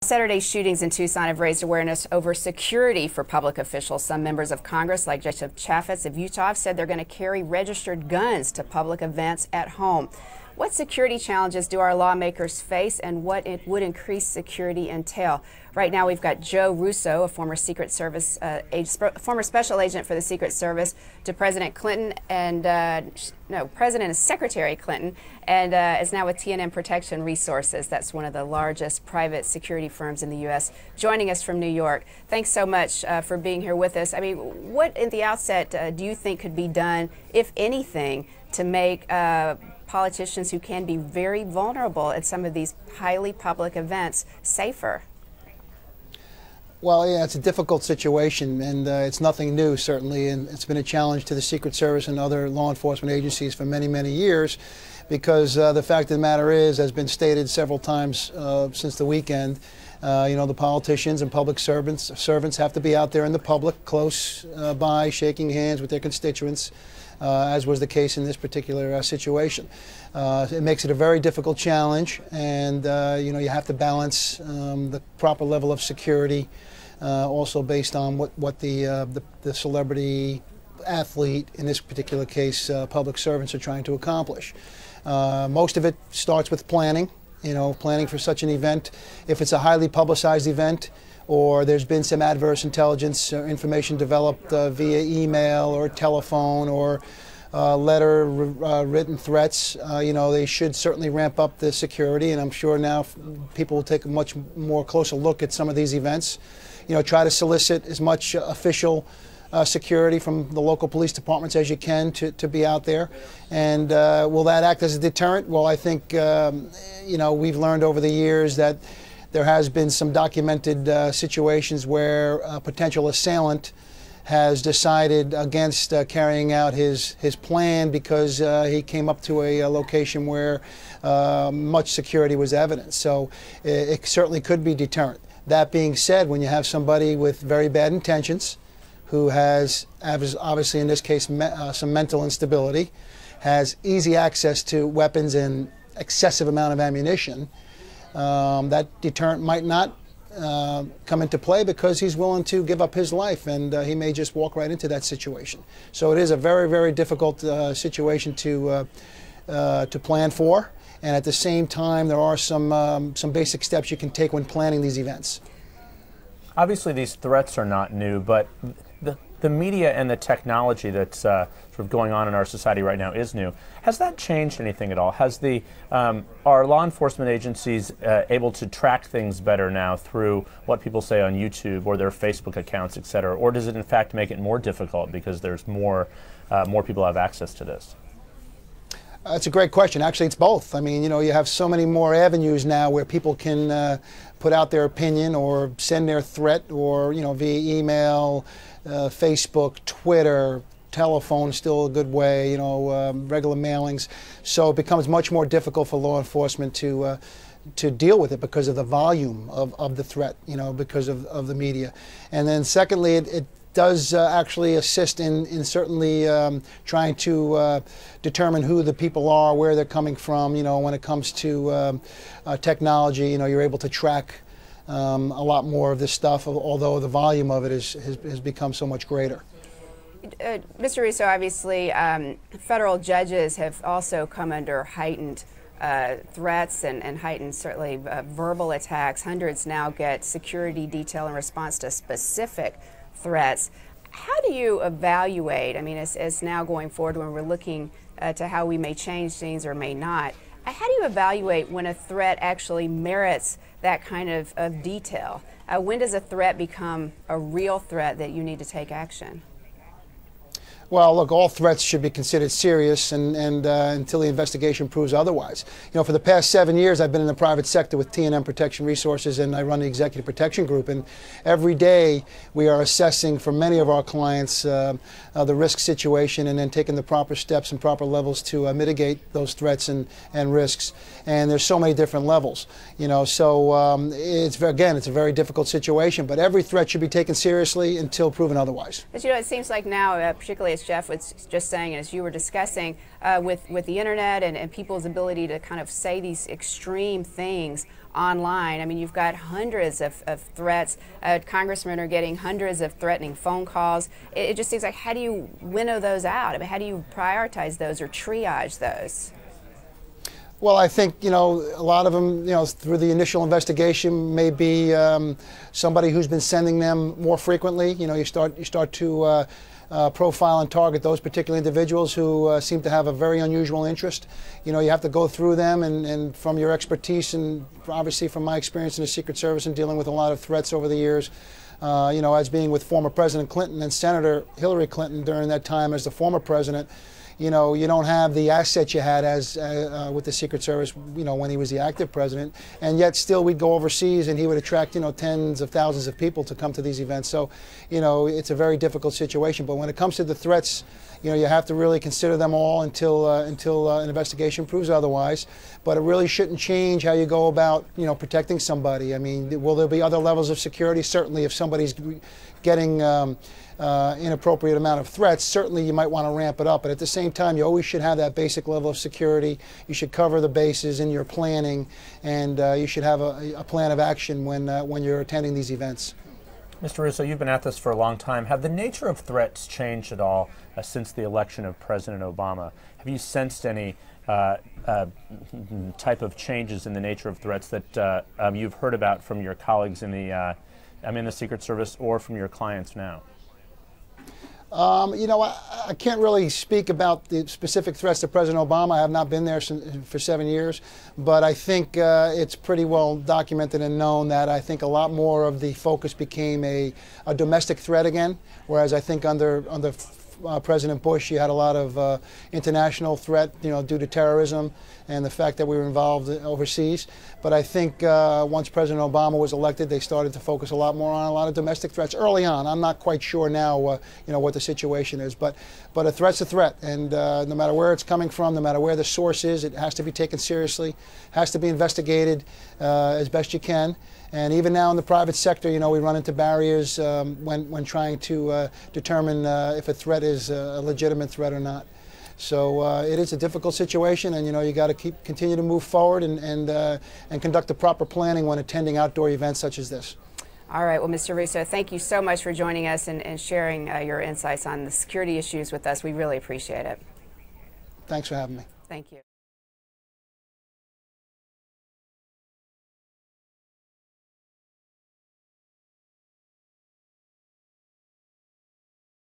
Saturday's shootings in Tucson have raised awareness over security for public officials. Some members of Congress, like Jeff Chaffetz of Utah, have said they're going to carry registered guns to public events at home. What security challenges do our lawmakers face, and what it would increased security entail? Right now, we've got Joe Russo, a former Secret Service, former special agent for the Secret Service, to President Clinton and President and Secretary Clinton, and is now with TNM Protection Resources. That's one of the largest private security firms in the U.S. Joining us from New York. Thanks so much for being here with us. I mean, what at the outset do you think could be done, if anything, to make politicians who can be very vulnerable at some of these highly public events safer? Well, yeah, it's a difficult situation, and it's nothing new, certainly, and it's been a challenge to the Secret Service and other law enforcement agencies for many, many years, because the fact of the matter is, has been stated several times since the weekend, you know, the politicians and public servants have to be out there in the public, close by, shaking hands with their constituents, as was the case in this particular situation. It makes it a very difficult challenge, and you know, you have to balance the proper level of security, also based on what the celebrity athlete, in this particular case, public servants, are trying to accomplish. Most of it starts with planning. You know, planning for such an event. If it's a highly publicized event, or there's been some adverse intelligence or information developed via email or telephone or letter written threats, you know, they should certainly ramp up the security, and I'm sure now people will take a much more closer look at some of these events. You know, try to solicit as much official security from the local police departments as you can to be out there. And will that act as a deterrent? Well, I think, you know, we've learned over the years that there has been some documented situations where a potential assailant has decided against carrying out his plan because he came up to a location where much security was evident. So it certainly could be deterrent. That being said, when you have somebody with very bad intentions, who has, obviously in this case, some mental instability, has easy access to weapons and excessive amount of ammunition, that deterrent might not come into play because he's willing to give up his life, and he may just walk right into that situation. So it is a very, very difficult situation to plan for, and at the same time there are some basic steps you can take when planning these events. Obviously these threats are not new, but the media and the technology that's sort of going on in our society right now is new. Has that changed anything at all? Has are law enforcement agencies able to track things better now through what people say on YouTube or their Facebook accounts, et cetera? Or does it in fact make it more difficult because there's more people have access to this? That's a great question. Actually, it's both. I mean, you know, you have so many more avenues now where people can put out their opinion or send their threat, or, you know, via email, Facebook, Twitter, telephone, still a good way, you know, regular mailings. So it becomes much more difficult for law enforcement to deal with it because of the volume of the threat, you know, because of the media. And then secondly, it does actually assist in certainly trying to determine who the people are, where they're coming from. You know, when it comes to technology, you know, you're able to track a lot more of this stuff, although the volume of it has become so much greater. Mr. Russo, obviously federal judges have also come under heightened threats and heightened, certainly, verbal attacks. Hundreds now get security detail in response to specific threats. How do you evaluate, I mean, as now going forward when we're looking to how we may change things or may not, how do you evaluate when a threat actually merits that kind of detail? When does a threat become a real threat that you need to take action? Well, look, all threats should be considered serious, and until the investigation proves otherwise. You know, for the past 7 years, I've been in the private sector with TNM Protection Resources, and I run the Executive Protection Group. And every day, we are assessing for many of our clients the risk situation, and then taking the proper steps and proper levels to mitigate those threats and risks. And there's so many different levels. You know, so it's a very difficult situation. But every threat should be taken seriously until proven otherwise. But you know, it seems like now, particularly as Jeff was just saying, as you were discussing, with the internet and people's ability to kind of say these extreme things online. I mean, you've got hundreds of threats. Congressmen are getting hundreds of threatening phone calls. It just seems like, how do you winnow those out? I mean, how do you prioritize those or triage those? Well, I think, a lot of them, through the initial investigation may be somebody who's been sending them more frequently. You start to profile and target those particular individuals who seem to have a very unusual interest. You have to go through them, and from your expertise and obviously from my experience in the Secret Service and dealing with a lot of threats over the years, as being with former President Clinton and Senator Hillary Clinton during that time as the former president, you don't have the assets you had as with the Secret Service, when he was the active president, and yet still we'd go overseas and he would attract, tens of thousands of people to come to these events. So, it's a very difficult situation. But when it comes to the threats, you have to really consider them all until an investigation proves otherwise. But it really shouldn't change how you go about, protecting somebody. I mean, will there be other levels of security? Certainly, if somebody's getting inappropriate amount of threats, certainly you might want to ramp it up. But at the same time, you always should have that basic level of security. You should cover the bases in your planning, and you should have a plan of action when you're attending these events. Mr. Russo, you've been at this for a long time. Have the nature of threats changed at all since the election of President Obama? Have you sensed any type of changes in the nature of threats that you've heard about from your colleagues in the Secret Service or from your clients now? I can't really speak about the specific threats to President Obama. I have not been there for 7 years, but I think it's pretty well documented and known that I think a lot more of the focus became a domestic threat again, whereas I think under President Bush, you had a lot of international threat, due to terrorism and the fact that we were involved overseas. But I think once President Obama was elected, they started to focus a lot more on a lot of domestic threats early on. I'm not quite sure now, what the situation is, but a threat's a threat, and no matter where it's coming from, no matter where the source is, it has to be taken seriously, has to be investigated as best you can. And even now in the private sector, we run into barriers when trying to determine if a threat is a legitimate threat or not. So it is a difficult situation, and you got to continue to move forward and conduct the proper planning when attending outdoor events such as this. All right. Well, Mr. Russo, thank you so much for joining us and sharing your insights on the security issues with us. We really appreciate it. Thanks for having me. Thank you.